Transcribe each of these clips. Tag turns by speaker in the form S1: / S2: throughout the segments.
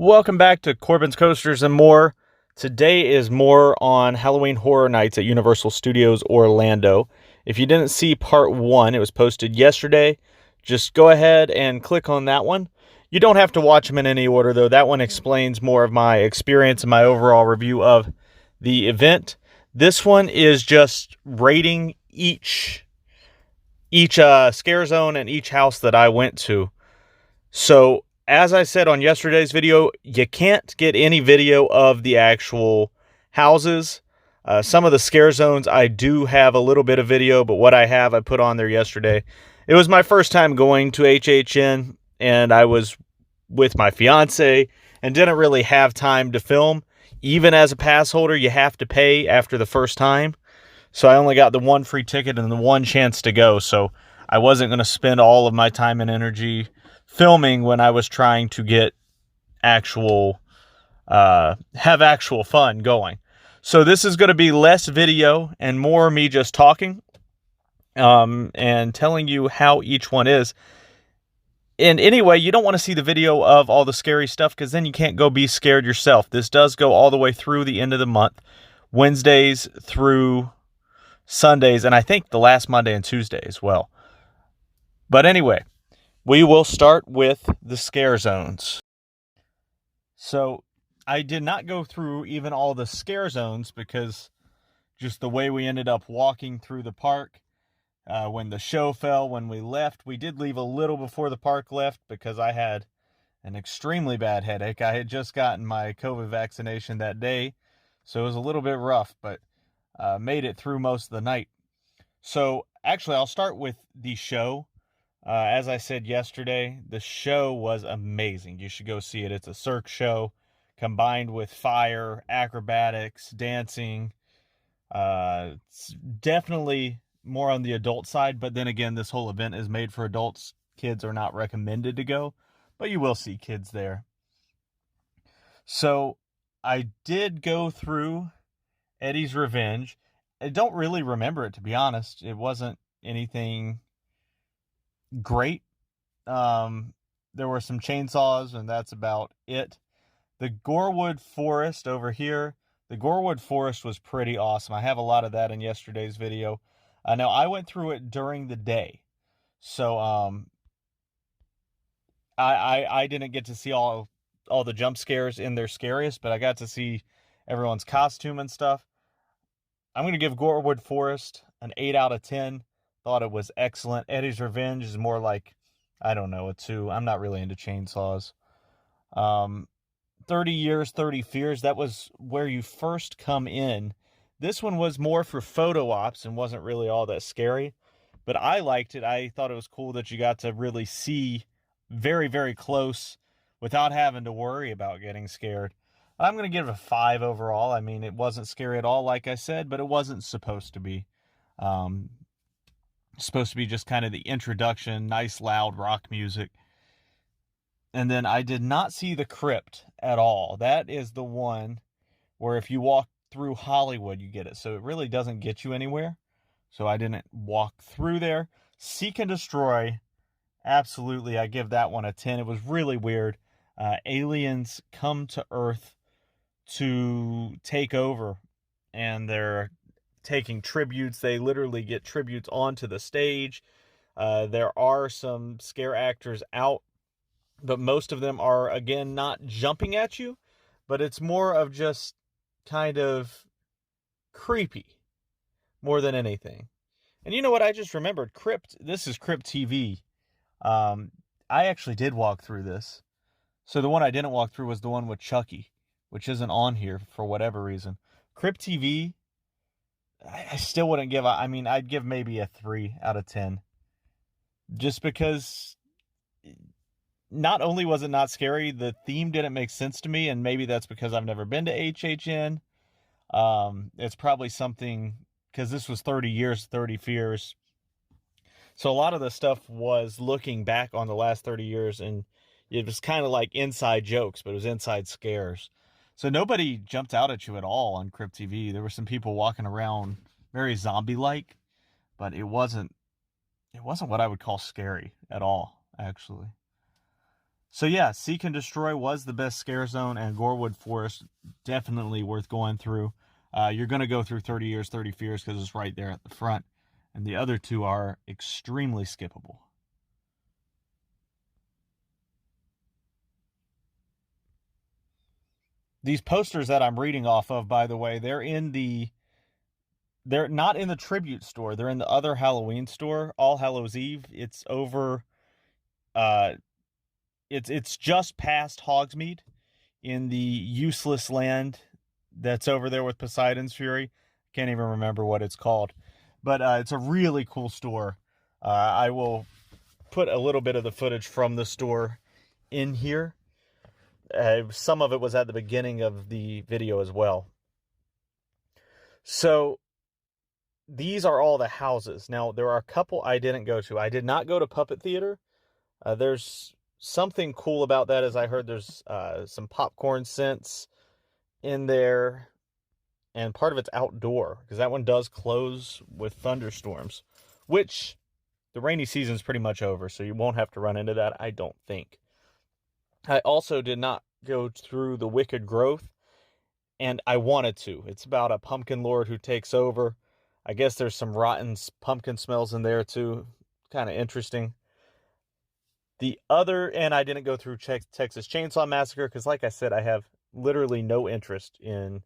S1: Welcome back to Corbin's Coasters and More. Today is more on Halloween Horror Nights at Universal Studios Orlando. If you didn't see part 1, it was posted yesterday. Just go ahead and click on that one. You don't have to watch them in any order, though. That one explains more of my experience and my overall review of the event. This one is just rating each scare zone and each house that I went to. So, as I said on yesterday's video, you can't get any video of the actual houses. Some of the scare zones, I do have a little bit of video, but what I have, I put on there yesterday. It was my first time going to HHN, and I was with my fiance and didn't really have time to film. Even as a pass holder, you have to pay after the first time. So I only got the one free ticket and the one chance to go. So I wasn't going to spend all of my time and energy filming when I was trying to get have actual fun going. So this is going to be less video and more me just talking and telling you how each one is. And anyway, you don't want to see the video of all the scary stuff because then you can't go be scared yourself. This does go all the way through the end of the month, Wednesdays through Sundays, and I think the last Monday and Tuesday as well. But anyway, we will start with the scare zones. So I did not go through even all the scare zones because just the way we ended up walking through the park, when the show fell, when we left, we did leave a little before the park left because I had an extremely bad headache. I had just gotten my COVID vaccination that day, so it was a little bit rough, but made it through most of the night. So actually, I'll start with the show. As I said yesterday, the show was amazing. You should go see it. It's a cirque show combined with fire, acrobatics, dancing. It's definitely more on the adult side, but then again, this whole event is made for adults. Kids are not recommended to go, but you will see kids there. So I did go through Eddie's Revenge. I don't really remember it, to be honest. It wasn't anything great. There were some chainsaws, and that's about it. The Gorwood Forest over here, the Gorwood Forest was pretty awesome. I have a lot of that in yesterday's video. Now, I went through it during the day, so I didn't get to see all the jump scares in their scariest, but I got to see everyone's costume and stuff. I'm going to give Gorwood Forest an 8 out of 10. Thought it was excellent. Eddie's Revenge is more like, I don't know, a 2. I'm not really into chainsaws. 30 Years, 30 Fears, that was where you first come in. This one was more for photo ops and wasn't really all that scary. But I liked it. I thought it was cool that you got to really see very, very close without having to worry about getting scared. I'm going to give it a 5 overall. I mean, it wasn't scary at all, like I said, but it wasn't supposed to be. Supposed to be just kind of the introduction, nice loud rock music. And then I did not see the Crypt at all. That is the one where if you walk through Hollywood, you get it. So it really doesn't get you anywhere. So I didn't walk through there. Seek and Destroy, absolutely, I give that one a 10. It was really weird. Aliens come to Earth to take over, and they're taking tributes. They literally get tributes onto the stage. There are some scare actors out, but most of them are, again, not jumping at you, but it's more of just kind of creepy more than anything. And you know what? I just remembered Crypt. This is Crypt TV. I actually did walk through this. So the one I didn't walk through was the one with Chucky, which isn't on here for whatever reason. Crypt TV, I still wouldn't give, I mean, I'd give maybe a 3 out of 10. Just because not only was it not scary, the theme didn't make sense to me, and maybe that's because I've never been to HHN. It's probably something, because this was 30 Years, 30 Fears. So a lot of the stuff was looking back on the last 30 years, and it was kind of like inside jokes, but it was inside scares. So nobody jumped out at you at all on Crypt TV. There were some people walking around very zombie-like, but it wasn't what I would call scary at all, actually. So yeah, Seek and Destroy was the best scare zone, and Gorwood Forest definitely worth going through. You're going to go through 30 Years, 30 Fears because it's right there at the front, and the other two are extremely skippable. These posters that I'm reading off of, by the way, they're not in the tribute store. They're in the other Halloween store, All Hallows Eve. It's over. It's just past Hogsmeade in the useless land that's over there with Poseidon's Fury. Can't even remember what it's called, but it's a really cool store. I will put a little bit of the footage from the store in here. Some of it was at the beginning of the video as well. So these are all the houses. Now, there are a couple I didn't go to. I did not go to Puppet Theater. There's something cool about that, as I heard there's some popcorn scents in there, and part of it's outdoor, because that one does close with thunderstorms, which the rainy season's pretty much over, so you won't have to run into that, I don't think. I also did not go through the Wicked Growth, and I wanted to. It's about a pumpkin lord who takes over. I guess there's some rotten pumpkin smells in there too. Kind of interesting. And I didn't go through Texas Chainsaw Massacre because, like I said, I have literally no interest in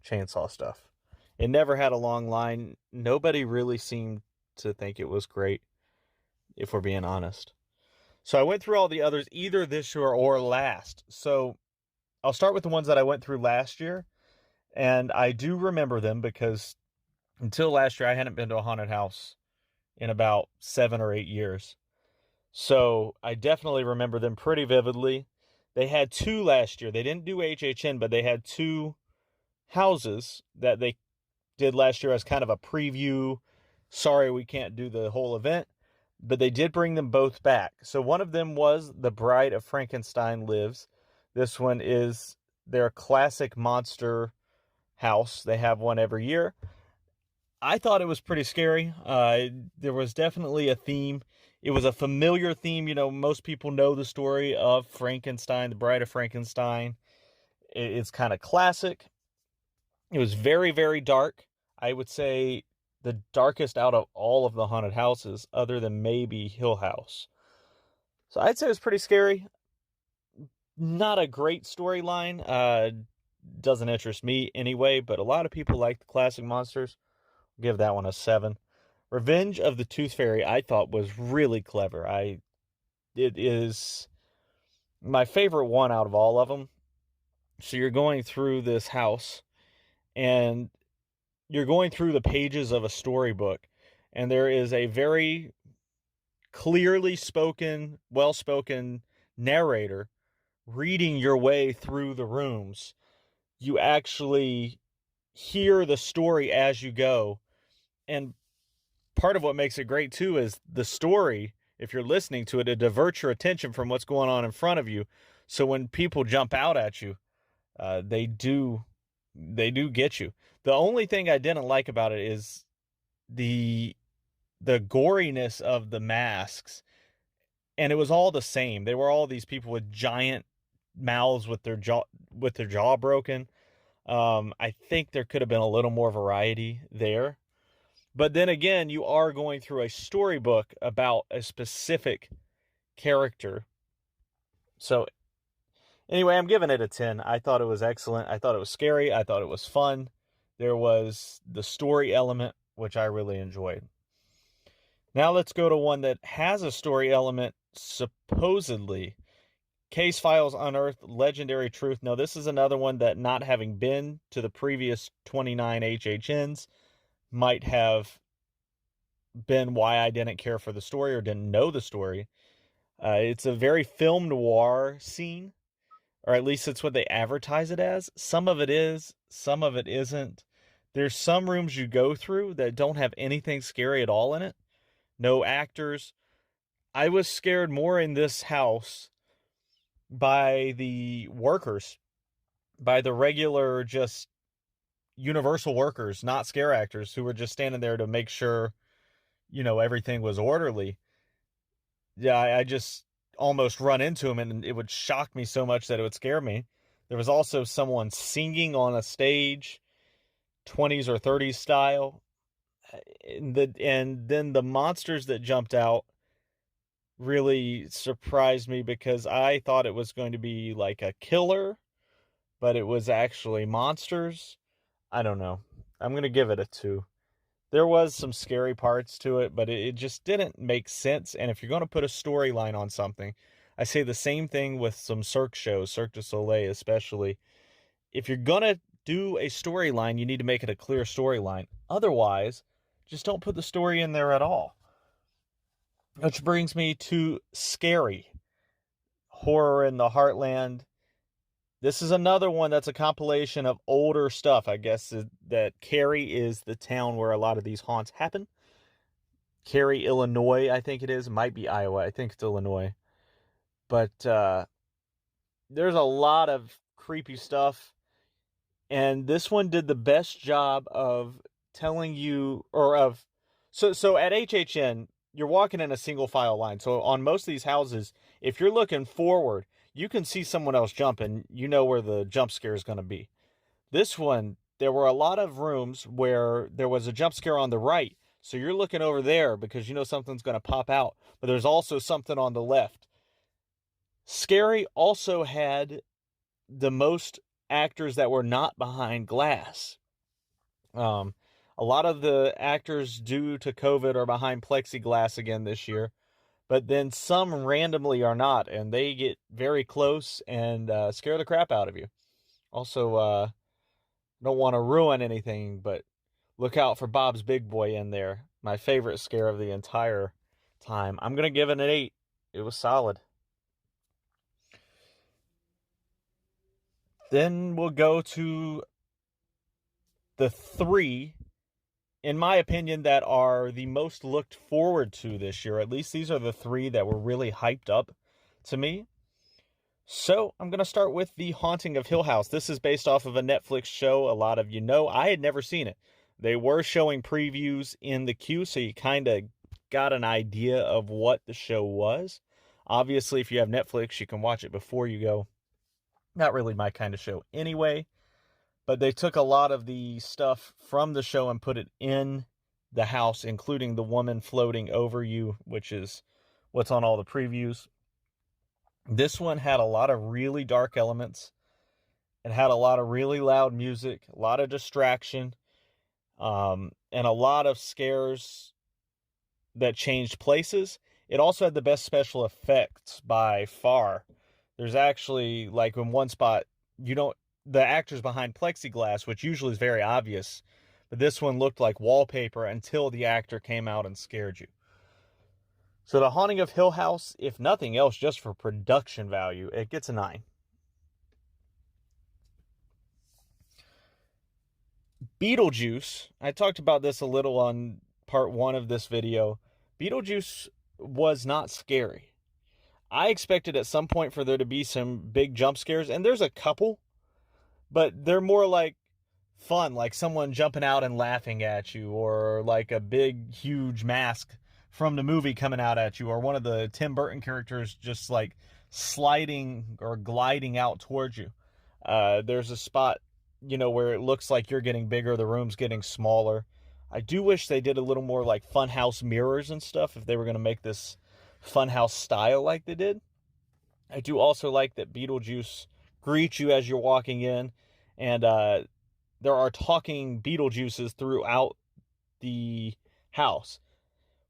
S1: chainsaw stuff. It never had a long line. Nobody really seemed to think it was great, if we're being honest. So I went through all the others either this year or last. So I'll start with the ones that I went through last year. And I do remember them because until last year, I hadn't been to a haunted house in about 7 or 8 years. So I definitely remember them pretty vividly. They had 2 last year. They didn't do HHN, but they had 2 houses that they did last year as kind of a preview. Sorry, we can't do the whole event. But they did bring them both back. So one of them was The Bride of Frankenstein Lives. This one is their classic monster house. They have one every year. I thought it was pretty scary. There was definitely a theme. It was a familiar theme. You know, most people know the story of Frankenstein, The Bride of Frankenstein. It's kind of classic. It was very, very dark. I would say the darkest out of all of the haunted houses, other than maybe Hill House. So I'd say it was pretty scary. Not a great storyline. Doesn't interest me anyway, but a lot of people like the classic monsters. I'll give that one a 7. Revenge of the Tooth Fairy, I thought, was really clever. It is my favorite one out of all of them. So you're going through this house, and you're going through the pages of a storybook, and there is a very clearly spoken, well-spoken narrator reading your way through the rooms. You actually hear the story as you go, and part of what makes it great too is the story. If you're listening to it, it diverts your attention from what's going on in front of you. So when people jump out at you, they do get you. The only thing I didn't like about it is the goriness of the masks, and it was all the same. They were all these people with giant mouths with their jaw broken. I think there could have been a little more variety there. But then again, you are going through a storybook about a specific character. So anyway, I'm giving it a 10. I thought it was excellent. I thought it was scary. I thought it was fun. There was the story element, which I really enjoyed. Now let's go to one that has a story element, supposedly. Case Files Unearthed, Legendary Truth. Now, this is another one that, not having been to the previous 29 HHNs, might have been why I didn't care for the story or didn't know the story. It's a very film noir scene, or at least it's what they advertise it as. Some of it is, some of it isn't. There's some rooms you go through that don't have anything scary at all in it. No actors. I was scared more in this house by the workers, by the regular, just Universal workers, not scare actors, who were just standing there to make sure, everything was orderly. Yeah, I just almost run into him, and it would shock me so much that it would scare me. There was also someone singing on a stage, 20s or 30s style. And then the monsters that jumped out really surprised me because I thought it was going to be like a killer, but it was actually monsters. I don't know. I'm going to give it a 2. There was some scary parts to it, but it just didn't make sense. And if you're going to put a storyline on something, I say the same thing with some Cirque shows, Cirque du Soleil especially. If you're going to do a storyline, you need to make it a clear storyline. Otherwise, just don't put the story in there at all. Which brings me to Scary, Horror in the Heartland. This is another one that's a compilation of older stuff. I guess that Cary is the town where a lot of these haunts happen. Cary, Illinois, I think it is. It might be Iowa. I think it's Illinois. But there's a lot of creepy stuff. And this one did the best job of telling you, so at HHN, you're walking in a single file line. So on most of these houses, if you're looking forward, you can see someone else jumping. You know where the jump scare is going to be. This one, there were a lot of rooms where there was a jump scare on the right. So you're looking over there because you know something's going to pop out. But there's also something on the left. Scary also had the most actors that were not behind glass. A lot of the actors due to COVID are behind plexiglass again this year, but then some randomly are not, and they get very close and scare the crap out of you. Also, don't want to ruin anything, but look out for Bob's Big Boy in there. My favorite scare of the entire time. I'm going to give it an 8. It was solid. Then we'll go to the 3, in my opinion, that are the most looked forward to this year. At least these are the 3 that were really hyped up to me. So I'm going to start with The Haunting of Hill House. This is based off of a Netflix show. A lot of you know. I had never seen it. They were showing previews in the queue, so you kind of got an idea of what the show was. Obviously, if you have Netflix, you can watch it before you go. Not really my kind of show anyway. But they took a lot of the stuff from the show and put it in the house, including the woman floating over you, which is what's on all the previews. This one had a lot of really dark elements. It had a lot of really loud music, a lot of distraction, and a lot of scares that changed places. It also had the best special effects by far. There's actually, like in one spot, the actors behind plexiglass, which usually is very obvious, but this one looked like wallpaper until the actor came out and scared you. So The Haunting of Hill House, if nothing else, just for production value, it gets a 9. Beetlejuice, I talked about this a little on part 1 of this video. Beetlejuice was not scary. I expected at some point for there to be some big jump scares, and there's a couple, but they're more like fun, like someone jumping out and laughing at you, or like a big, huge mask from the movie coming out at you, or one of the Tim Burton characters just like sliding or gliding out towards you. There's a spot, where it looks like you're getting bigger, the room's getting smaller. I do wish they did a little more like funhouse mirrors and stuff if they were going to make this funhouse style like they did. I do also like that Beetlejuice greets you as you're walking in, and there are talking Beetlejuices throughout the house.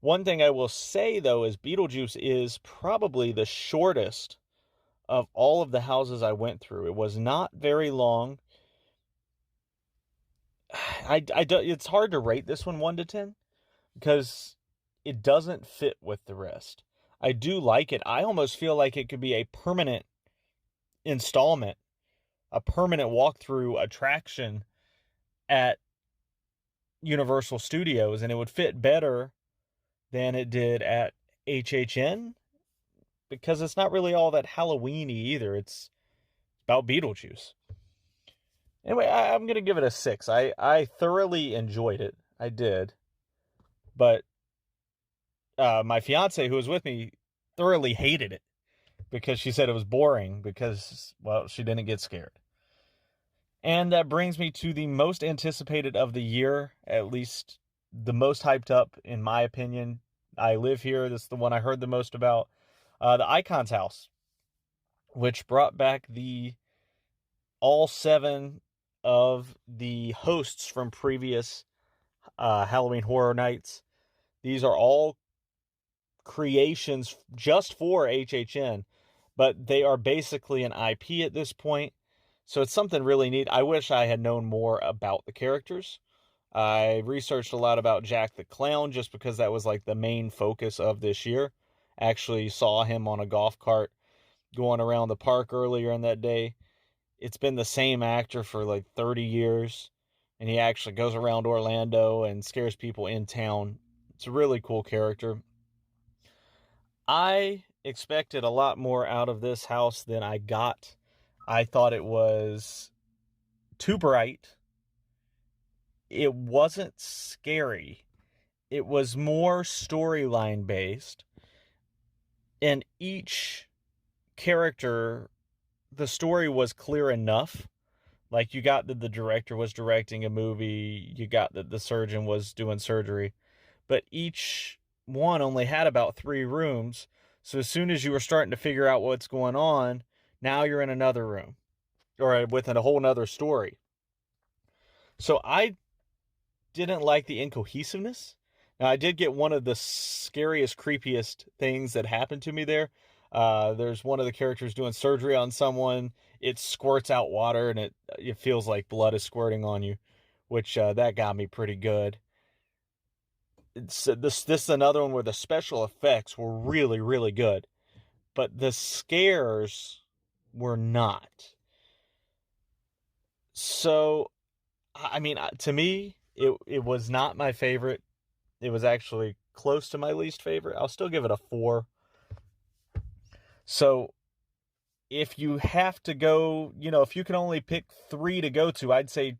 S1: One thing I will say, though, is Beetlejuice is probably the shortest of all of the houses I went through. It was not very long. It's hard to rate this one 1 to 10 because it doesn't fit with the rest. I do like it. I almost feel like it could be a permanent installment, a permanent walkthrough attraction at Universal Studios, and it would fit better than it did at HHN because it's not really all that Halloween-y either. It's about Beetlejuice. Anyway, I'm going to give it a 6. I thoroughly enjoyed it. I did. But my fiance, who was with me, thoroughly hated it. because she said it was boring because, well, she didn't get scared. And that brings me to the most anticipated of the year, at least the most hyped up, in my opinion. I live here. This is the one I heard the most about. The Icon's House, which brought back all 7 of the hosts from previous Halloween Horror Nights. These are all creations just for HHN, but they are basically an IP at this point. So it's something really neat. I wish I had known more about the characters. I researched a lot about Jack the Clown just because that was like the main focus of this year. Actually saw him on a golf cart going around the park earlier in that day. It's been the same actor for like 30 years, and he actually goes around Orlando and scares people in town. It's a really cool character. I expected a lot more out of this house than I got. I thought it was too bright. It wasn't scary. It was more storyline based. And each character, the story was clear enough. Like, you got that the director was directing a movie, you got that the surgeon was doing surgery, but each one only had about 3 rooms. So as soon as you were starting to figure out what's going on, now you're in another room or within a whole nother story. So I didn't like the incohesiveness. Now, I did get one of the scariest, creepiest things that happened to me there. There's one of the characters doing surgery on someone. It squirts out water, and it feels like blood is squirting on you, which that got me pretty good. This is another one where the special effects were really, really good, but the scares were not. So, I mean, to me, it was not my favorite. It was actually close to my least favorite. I'll still give it a 4. So if you have to go, if you can only pick 3 to go to, I'd say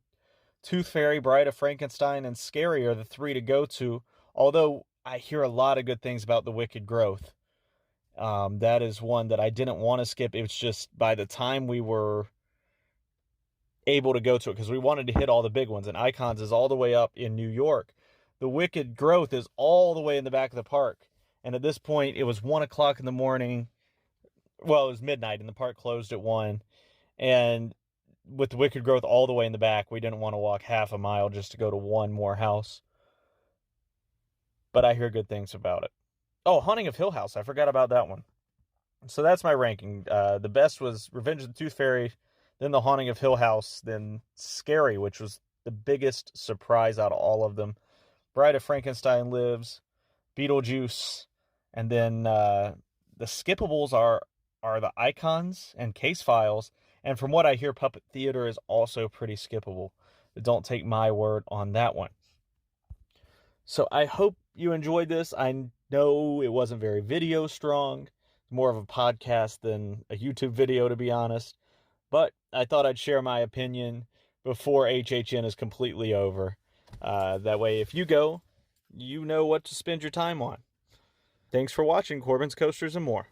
S1: Tooth Fairy, Bride of Frankenstein, and Scary are the 3 to go to. Although I hear a lot of good things about The Wicked Growth. That is one that I didn't want to skip. It was just by the time we were able to go to it, because we wanted to hit all the big ones, and Icons is all the way up in New York. The Wicked Growth is all the way in the back of the park. And at this point, it was 1 o'clock in the morning. Well, it was midnight, and the park closed at 1. And with the Wicked Growth all the way in the back, we didn't want to walk half a mile just to go to one more house. But I hear good things about it. Oh, Haunting of Hill House. I forgot about that one. So that's my ranking. The best was Revenge of the Tooth Fairy, then The Haunting of Hill House, then Scary, which was the biggest surprise out of all of them. Bride of Frankenstein Lives, Beetlejuice, and then the skippables are the Icons and Case Files. And from what I hear, Puppet Theater is also pretty skippable. But don't take my word on that one. So I hope you enjoyed this. I know it wasn't very video strong. More of a podcast than a YouTube video, to be honest. But I thought I'd share my opinion before HHN is completely over. That way, if you go, you know what to spend your time on. Thanks for watching Corbin's Coasters and More.